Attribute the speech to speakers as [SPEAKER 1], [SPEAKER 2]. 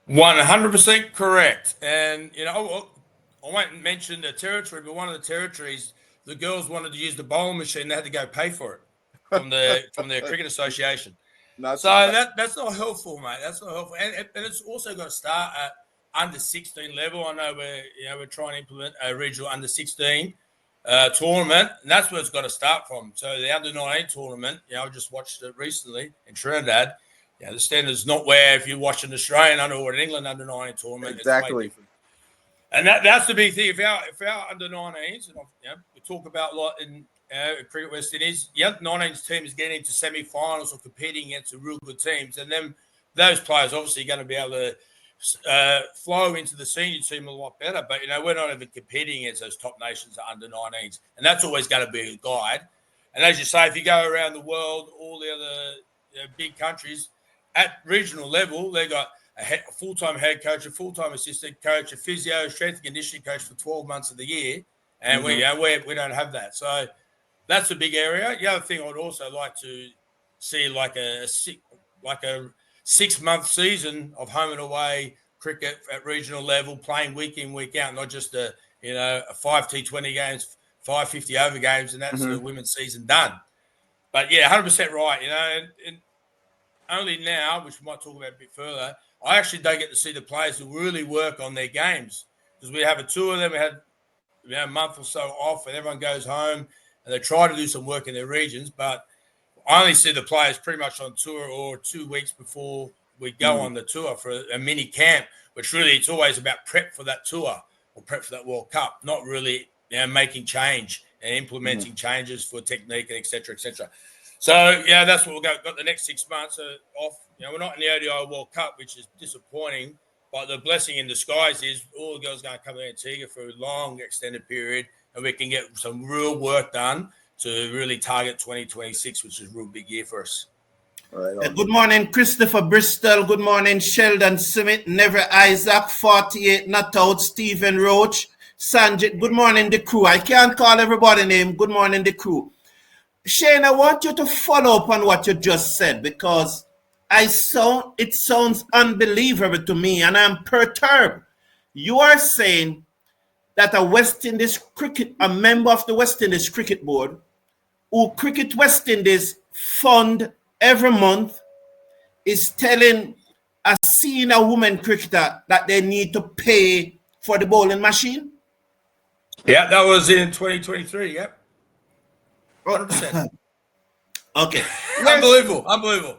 [SPEAKER 1] 100% correct. And, I won't mention the territory, but one of the territories, the girls wanted to use the bowling machine. They had to go pay for it from the Cricket Association. That's not helpful, mate. That's not helpful. And it's also got to start at under 16 level. I know we're trying to implement a regional under 16 tournament, and that's where it's got to start from. So the under 19 tournament, I just watched it recently in Trinidad. The standard's not where if you watch an Australian under or an England under 19 tournament,
[SPEAKER 2] exactly.
[SPEAKER 1] It's way different. And that's the big thing. If our under 19s, and we talk about a lot in Cricket West Indies, the under 19s team is getting into semi-finals or competing against the real good teams, and then those players obviously are going to be able to flow into the senior team a lot better. But we're not even competing against those top nations that under 19s, and that's always going to be a guide. And as you say, if you go around the world, all the other big countries at regional level, they got a full-time head coach, a full-time assistant coach, a physio, strength and conditioning coach for 12 months of the year, and we don't have that. So that's a big area. The other thing I would also like to see, like a 6-month season of home and away cricket at regional level, playing week in, week out, not just a 5 T20 games, 5 50 over games, and that's the women's season done. But 100% right. And only now, which we might talk about a bit further, I actually don't get to see the players who really work on their games, because we have a tour of them. We had a month or so off, and everyone goes home and they try to do some work in their regions. But I only see the players pretty much on tour or 2 weeks before we go on the tour for a mini camp, which really it's always about prep for that tour or prep for that World Cup, not really making change and implementing changes for technique and et cetera, et cetera. So, that's what we've got the next 6 months off. We're not in the ODI World Cup, which is disappointing, but the blessing in disguise is all the girls are going to come to Antigua for a long extended period, and we can get some real work done to really target 2026, which is a real big year for us.
[SPEAKER 3] Right. Good morning, Christopher Bristol. Good morning, Sheldon Smith, Never Isaac, 48 Not Out, Stephen Roach, Sanjit. Good morning, the crew. I can't call everybody name. Good morning, the crew. Shane, I want you to follow up on what you just said, because it sounds unbelievable to me, and I'm perturbed. You are saying that a member of the West Indies Cricket Board, who Cricket West Indies fund every month, is telling a senior woman cricketer that they need to pay for the bowling machine?
[SPEAKER 1] Yeah, that was in 2023. Yep. 100%.
[SPEAKER 3] Okay.
[SPEAKER 1] Unbelievable.